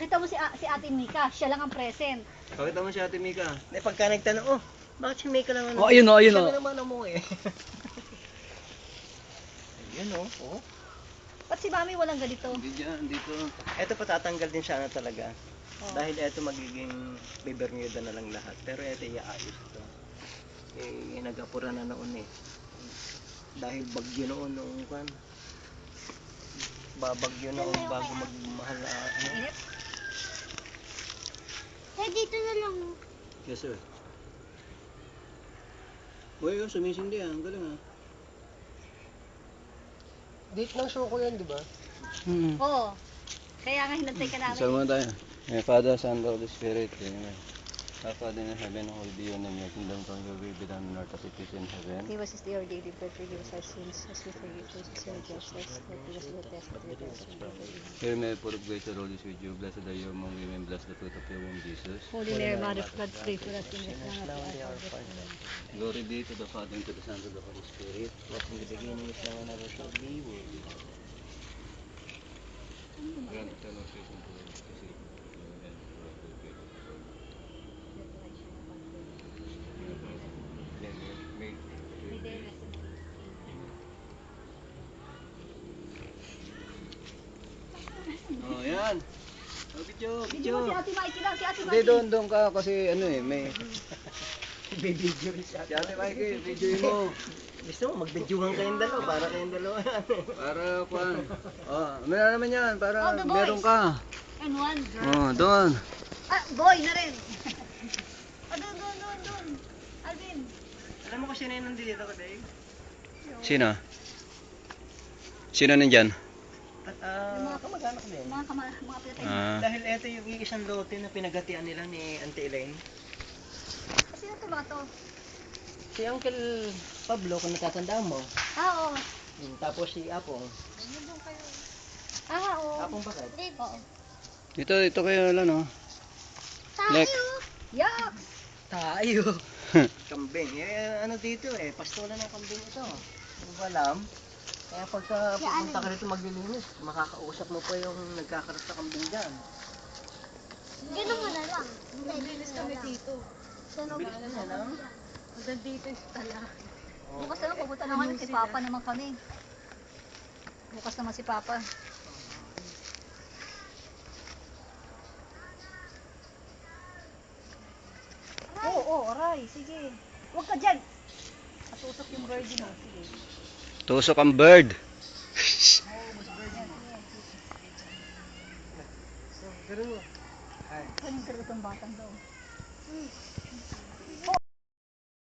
Pakita mo si Ate Mika, siya lang ang present. Pakita mo si Ate Mika. Pagka nagtanong, oh, bakit si Mika lang ano? Oh, ayun oh, ayun Siya oh. naman mo eh. Ayun oh, oh. Ba't si Mami walang ganito? Hindi dyan, dito. Ito patatanggal din siya na talaga. Oh. Dahil ito magiging Bermuda na lang lahat. Pero ito iaayos ito. Eh, nagapura na noon eh. Dahil bagyo noon kan. Babagyo noon bago magmahal na ano. Init? Dito na lang. Yes, sir. Uy, oh, sumisindi ah. Ang galing ah. Date ng show ko yan, di ba? Oo. Kaya nga hinantay ka namin. Isa muna tayo. May Father, Son, Holy Spirit. Amen. Our Father in heaven, holy be your name. Your kingdom come, your will be done on earth as it is in heaven. Give us this day our daily bread, forgive us our sins, as we forgive those who sin against us. Don't lead us into temptation. Here may full of grace, the Lord is with you. Blessed are you among women, blessed the fruit of your womb, Jesus. Holy Mary, Mother of God, pray for us in this Now and the hour of our death. Glory be to the Father, and to the Son, and to the Holy Spirit. Was in the beginning, is now, and ever shall be, world without end. Grant eternal peace and to us, kasi and oh, yan. Oh, video, Video mo si Ate Mikey lang, si Ate Hindi, Mikey. doon ka kasi ano eh, may... Bibidyo rin siya. Si Ate Mikey, video mo. Gusto mo, mag-videohan kayong dalawa para kayong dalawa. Para, kuhan. Oh, meron naman yan, para Oh, the boys. meron ka. And one girl. Oh, doon. Ah, boy na rin. Ah, doon. Alvin. Alam mo kung sino yung nandito ko, Dave? Sino? Sino nandyan? Kamag-anak din. Mga pinatay. Dahil ito yung isang lote na pinagatian nila ni Auntie Elaine. Sino to ba to? Si Uncle Pablo, kung natatandaan mo. Ah, oo. Tapos si Apong. Ah, oo. Apong bakit? Oo. Ito kayo lang, no? Lek. Yuck! Tayo. Kambing. Eh, ano dito eh, pastola ng kambing ito. Hindi ko alam. Kaya pagka pupunta ka rito maglilinis, makakausap mo pa yung nagkakaroon sa kambing dyan. Ganun mo na lang. Naglinis kami dito. Bilis din yan, ah. Hanggang dito yung tala. Bukas naman, pupunta naman si Papa naman kami. Bukas naman si Papa. Oo, aray. Sige. Huwag ka dyan. Matusok yung birdie mo. Sige. Tusok ang bird. Pero, Kaning karutong batang daw.